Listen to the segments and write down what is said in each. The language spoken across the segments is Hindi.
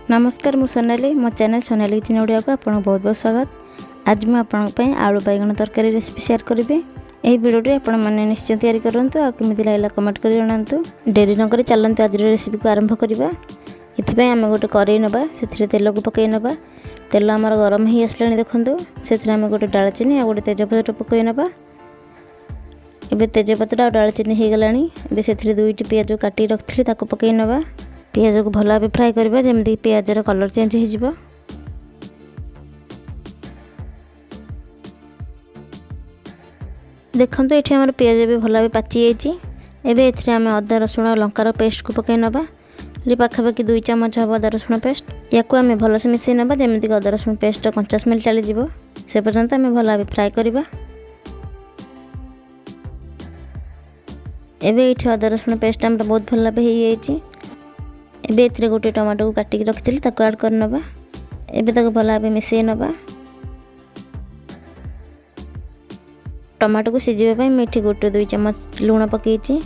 नमस्कार मु सोनाली मो चैनल सोनाली किचन ओडिया को आपन बहुत बहुत स्वागत। आज मैं आपन पे आलू बैगन तरकारी रेसिपी शेयर करी। यही वीडियो आपण मैंने निश्चय तैयारी करंतु आ केमिति लागला कमेंट कर जणांतु। डेरी न करी चलंतु आज रेसिपी को आरंभ करबा। इथिपय हम गोटे करेई नबा, सेथिरे तेल को पकई नबा। तेल हमर गरम ही आसलानी देखंतु। सेथिरे हम गोटे दालचीनी आ गोटे तेजपत्र पकई नबा। एबे तेजपत्र आ दालचीनी हे गलानी। एबे सेथिरे दुईटी प्याज काटी रखथि ताको पकई नबा। पियाज को भल भाव फ्राए करबा जेमि पियाजर कलर चेंज हो जिवो। देखंतु एठी हमर पियाज भी भल भाव पाची जाइछि। एबे एथिरे हम अदा रसुण लंकार पेस्ट को पकई नबा। रि पाखापाखि 2 चम्मच हब अदा रसुण पेस्ट। याको हम भल से मिसई नबा जेमि अदा रसुण पेस्ट कंचा स्मेल चली जिवो। से पर्यंत हम भल भाव फ्राए करबा। एबे एठी अदा रसुण पेस्ट हमर बहुत भल भाव हे जाइछि। एबे एथिरे गोटे टमाटो को काटिक रखिथिली ताको ऐड कर नबा। एबे ताको भला भाबे मिसई नबा। टमाटो को सिजिबा पई मेथि गोटे 2 चम्मच लूण पकेइछि।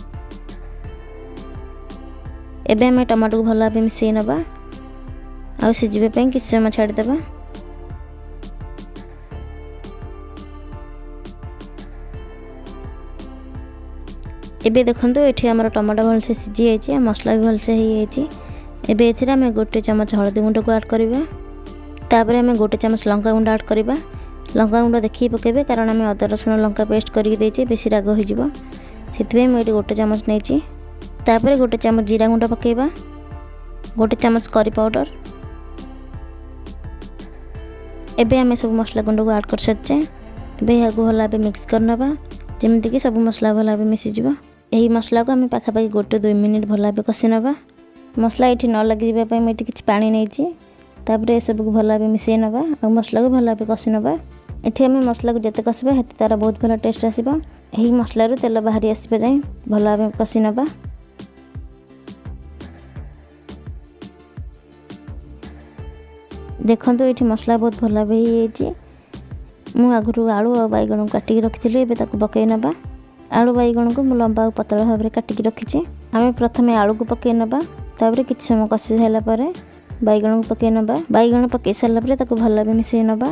एबे हम टमाटो को भला भाबे मिसई नबा आ सिजिबा पई किछ समय छाडी देबा। एबे देखंतु एठी हमर टमाटो भल से सिजी जाइछि, मसला भी भल से हे जाइछि। एबे एथिरे हम गोटे चम्मच हळदी गुंड को ऐड करबा। तापर हम गोटे चम्मच लंका गुंड ऐड करबा। लंका गुंड देखि पकेबे कारण हम अदा रसुण लंका पेस्ट करके देछि, बेसी राग हो जिवो। सेतबे हम एठी गोटे चम्मच नेछि। तापर गोटे चम्मच जीरा गुंड पकेबा। गोटे चम्मच करी पाउडर। एबे हम सब मसला गुंड को ऐड कर सच्चे। एबे या को भला बे मिक्स करनबा जेमिति कि सब मसला भला बे मिसि जिवो। एही मसला को हम पाखापाखि गोटे 2 मिनिट भला बे कसी नबा। मसला एठी न लगी जिबा पई मैं एठी किछ पानी नेछि। तापर ए सब को भला बे मिसई नबा आ मसला को भला बे कसी नबा। एठी हम मसला को जते कसबा हेते तारा बहुत भला टेस्ट आसीबा। एही मसला रो तेल बाहरी आसीबा जाय भला बे कसी नबा। देखंतु एठी मसला बहुत भला बे हे जाइछि। मु आगुरु आलू आ बैगन काटिक रखिथिले। एबे ताको पकई नबा। आलू बैगन को मु लंबा और पतला भाव रे काटिक रखिछि। आमे प्रथमे आलू को पकई नबा। तापर किछ समय कसी साइला परे बैगन को पकई नबा। बैगन पकई साइला परे ताको भला बे मिसई नबा।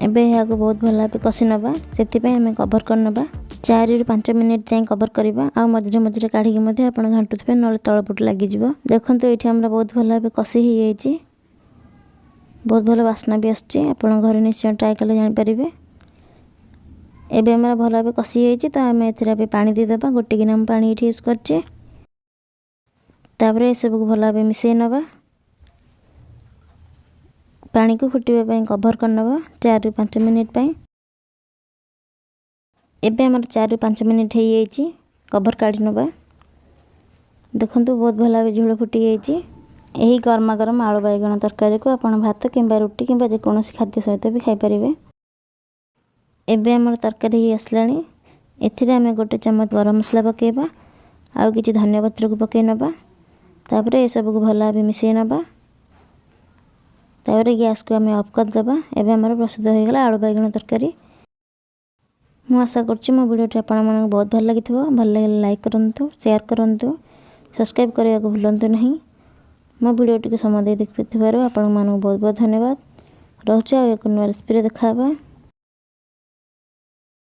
एबे या को बहुत भला बे कसी नबा। सेति पय हमें कवर कर नबा। 4 रु 5 मिनिट जाय कवर करबा। आ मझरे मझरे काढी के मध्ये आपण घांटुथबे नले तळपट लागि जिवो। देखंतु एठी हमरा बहुत भला बे कसी हे जाइछि। बहुत भला वासना भी आछी। आपण घर निश्चय ट्राई करले जानि परिबे। एबे हमरा भला बे कसी जाइछि त हम एथिरा बे पानी दे देबा। गोटे गिना हम पानी एठी यूज करछि। तापर ए सब को भला बे मिसई नबा। पानी को फुटिबा पई कवर कर नबा 4 रु 5 मिनिट पई। एबे हमर 4 रु 5 मिनिट हे जाइछि। कवर काढी नबा। देखंतु बहुत भला बे झोल फुटी जाइछि। एही गरमा गरम आलू बैगन तरकारी को आपण भात किंबा रोटी किंबा जे कोनोसी खाद्य सहित भी खाइ परिबे। एबे हमर तरकारी ही आसलानी। एथिरे हम गोटे चम्मच गरम मसला पकेबा आ किछि धनिया पत्र को पकई नबा। तापर ए सब को भला भी मिसई नबा। तापर गैस को हम ऑफ कर देबा। एबे हमर प्रस्तुत हो गेला आलू बैगन तरकारी। मु आशा करछि मो वीडियो आपण मन बहुत भल लागिथबो। भल लागले लाइक करंतु, शेयर करंतु, सब्सक्राइब करिया को भूलंतु नहीं। मो वीडियो टी को समय दे देखिथिबारो आपण मन बहुत बहुत धन्यवाद। रहउछि आ एक नया रेसिपी रे देखाबा।